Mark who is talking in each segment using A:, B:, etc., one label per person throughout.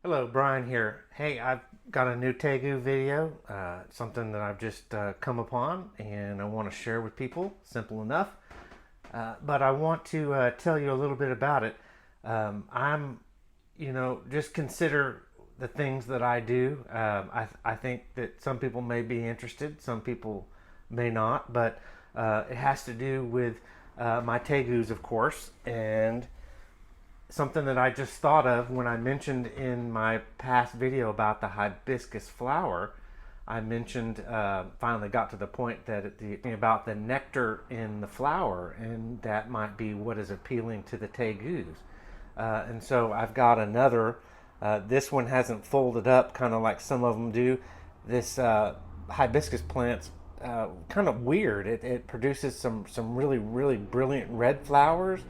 A: Hello, Brian here. Hey, I've got a new Tegu video, something that I've just come upon, and I want to share with people. Simple enough, but I want to tell you a little bit about it. Just consider the things that I do. I think that some people may be interested, some people may not, but it has to do with my Tegus, of course, and something that I just thought of when I mentioned in my past video about the hibiscus flower. I mentioned finally got to the point that about the nectar in the flower, and that might be what is appealing to the tegus. And so I've got another. This one hasn't folded up, kind of like some of them do. This hibiscus plant's kind of weird. It produces some really brilliant red flowers.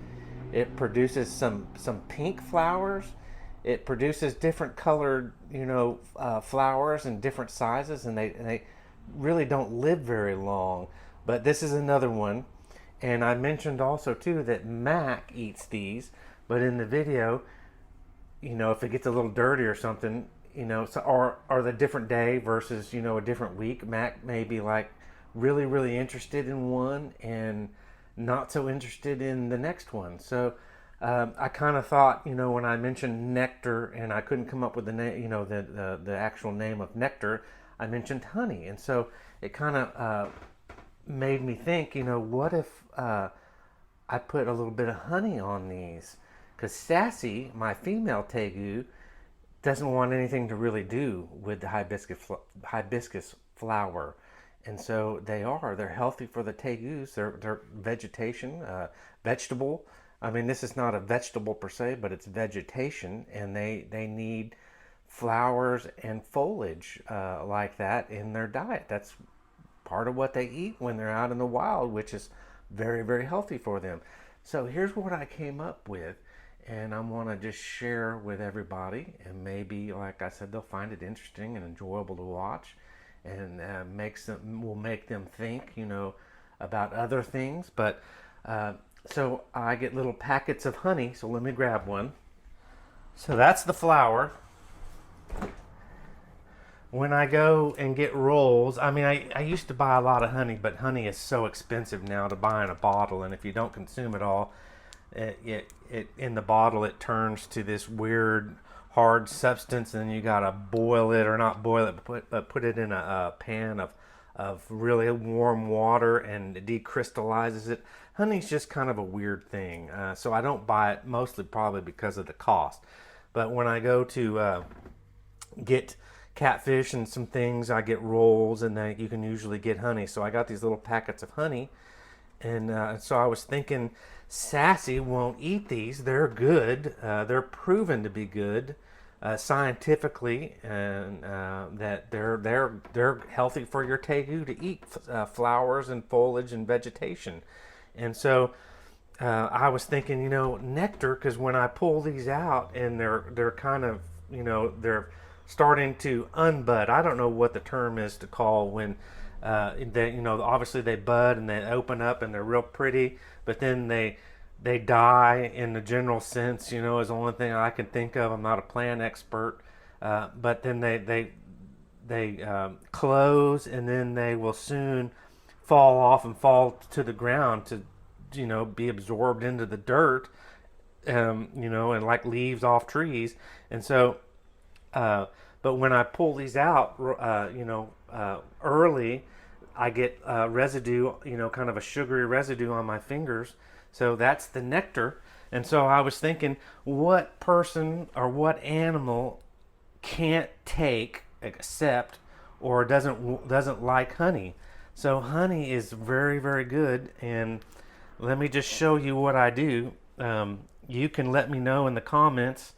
A: It produces some pink flowers. It produces different colored, flowers in different sizes, and they really don't live very long. But this is another one, and I mentioned also too that Mac eats these. But in the video, if it gets a little dirty or something, or the different day versus a different week, Mac may be like really interested in one and not so interested in the next one. So I kind of thought, when I mentioned nectar and I couldn't come up with the name, the actual name of nectar, I mentioned honey, and so it kind of made me think, what if I put a little bit of honey on these? Because Sassy, my female tegu, doesn't want anything to really do with the hibiscus flower, and so they're healthy for the tegus. They're vegetation, vegetable. I mean, this is not a vegetable per se, but it's vegetation, and they need flowers and foliage like that in their diet. That's part of what they eat when they're out in the wild, which is very healthy for them. So here's what I came up with, and I want to just share with everybody, and maybe, like I said, they'll find it interesting and enjoyable to watch, and will make them think, about other things. But so I get little packets of honey. So let me grab one. So that's the flower. When I go and get rolls, I mean, I used to buy a lot of honey, but honey is so expensive now to buy in a bottle, and if you don't consume it all, it in the bottle it turns to this weird hard substance, and you gotta boil it, or not boil it, but put it in a pan of really warm water, and it decrystallizes it. Honey's just kind of a weird thing, so I don't buy it, mostly probably because of the cost. But when I go to get catfish and some things, I get rolls, and then you can usually get honey. So I got these little packets of honey, and so I was thinking, Sassy won't eat these. They're good. They're proven to be good scientifically, and that they're healthy for your tegu to eat, flowers and foliage and vegetation. And so I was thinking, nectar, because when I pull these out and they're kind of, they're starting to unbud. I don't know what the term is to call when obviously they bud and they open up and they're real pretty, but then they die in the general sense, is the only thing I can think of. I'm not a plant expert, but then they close, and then they will soon fall off and fall to the ground to be absorbed into the dirt, and like leaves off trees. And so but when I pull these out, early, I get residue, kind of a sugary residue on my fingers. So that's the nectar. And so I was thinking, what person or what animal can't accept, or doesn't like honey? So honey is very good. And let me just show you what I do. You can let me know in the comments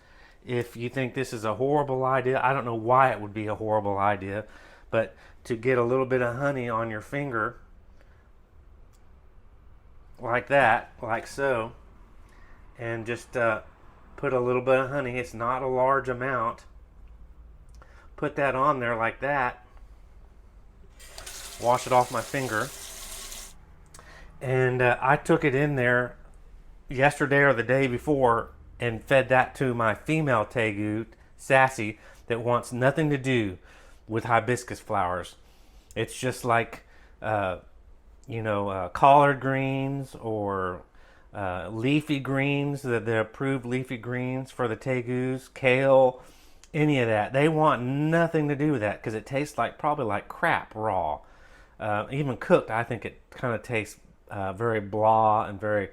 A: if you think this is a horrible idea. I don't know why it would be a horrible idea, but to get a little bit of honey on your finger, like that, like so, and just put a little bit of honey. It's not a large amount. Put that on there like that. Wash it off my finger. And I took it in there yesterday or the day before and fed that to my female tegu, Sassy that wants nothing to do with hibiscus flowers. It's just like, collard greens or leafy greens, the approved leafy greens for the tegus, kale, any of that. They want nothing to do with that because it tastes like probably like crap raw. Even cooked, I think it kind of tastes very blah and very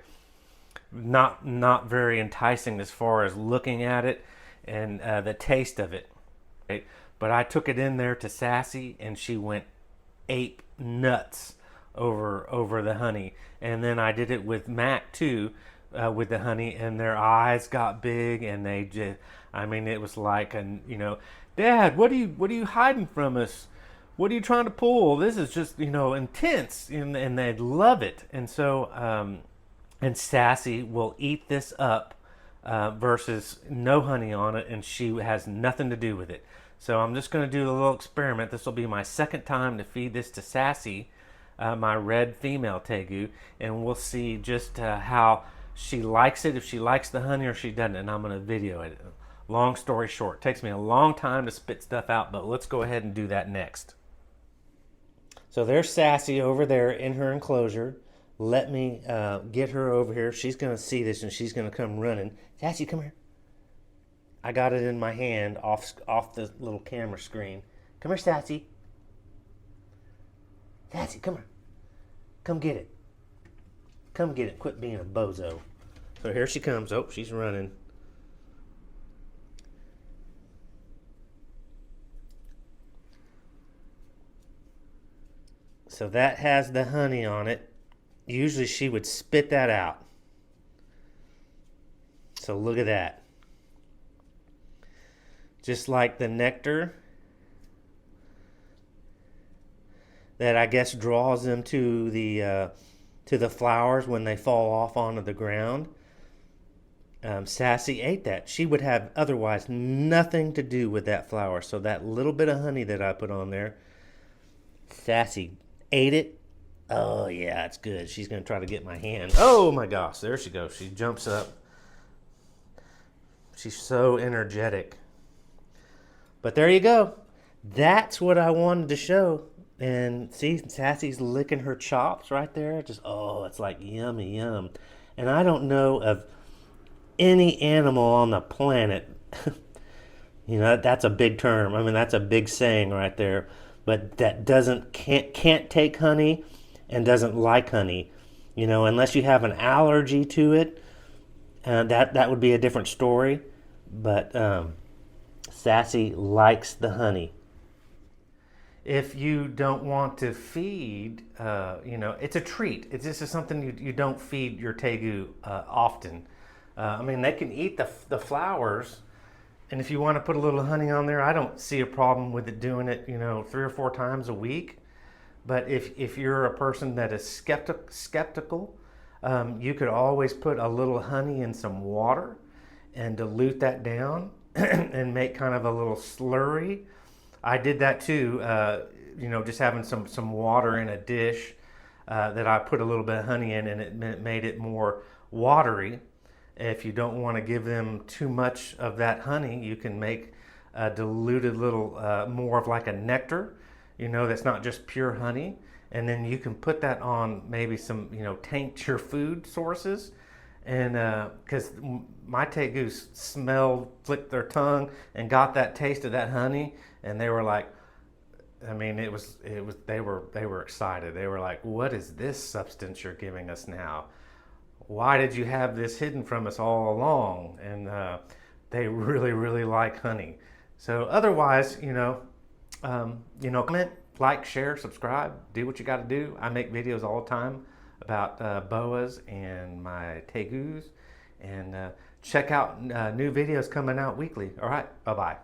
A: not very enticing as far as looking at it and the taste of it. Right? But I took it in there to Sassy, and she went ape nuts over the honey. And then I did it with Mac too, with the honey, and their eyes got big, and they just, I mean, it was like, Dad, what are you hiding from us? What are you trying to pull? This is just, intense, and they love it. And so, and Sassy will eat this up versus no honey on it, and she has nothing to do with it. So I'm just going to do a little experiment. This will be my second time to feed this to Sassy, my red female tegu, and we'll see just how she likes it, if she likes the honey or she doesn't, and I'm going to video it. Long story short, it takes me a long time to spit stuff out, but let's go ahead and do that next. So there's Sassy over there in her enclosure. Let me get her over here. She's going to see this, and she's going to come running. Sassy, come here. I got it in my hand off the little camera screen. Come here, Sassy. Sassy, come here. Come get it. Come get it. Quit being a bozo. So here she comes. Oh, she's running. So that has the honey on it. Usually she would spit that out. So look at that. Just like the nectar that I guess draws them to the flowers when they fall off onto the ground. Sassy ate that. She would have otherwise nothing to do with that flower. So that little bit of honey that I put on there, Sassy ate it. Oh yeah, it's good. She's going to try to get my hand. Oh my gosh, there she goes. She jumps up. She's so energetic. But there you go. That's what I wanted to show. And see, Sassy's licking her chops right there. Just, oh, it's like yummy, yum. And I don't know of any animal on the planet. That's a big term. I mean, that's a big saying right there. But that can't take honey and doesn't like honey. Unless you have an allergy to it, that would be a different story. But Sassy likes the honey. If you don't want to feed, it's a treat. It's just something you don't feed your tegu often. They can eat the flowers, and if you want to put a little honey on there, I don't see a problem with it doing it, 3 or 4 times a week. But if you're a person that is skeptical, you could always put a little honey in some water and dilute that down and make kind of a little slurry. I did that too, just having some water in a dish that I put a little bit of honey in, and it made it more watery. If you don't want to give them too much of that honey, you can make a diluted little, more of like a nectar, that's not just pure honey. And then you can put that on maybe some, tincture food sources. And because my tegus flicked their tongue and got that taste of that honey, and they were like, they were excited. They were like, what is this substance you're giving us now? Why did you have this hidden from us all along? And they really, really like honey. So otherwise, comment, like, share, subscribe, do what you got to do. I make videos all the time about boas and my tegus, and check out new videos coming out weekly. All right, bye-bye.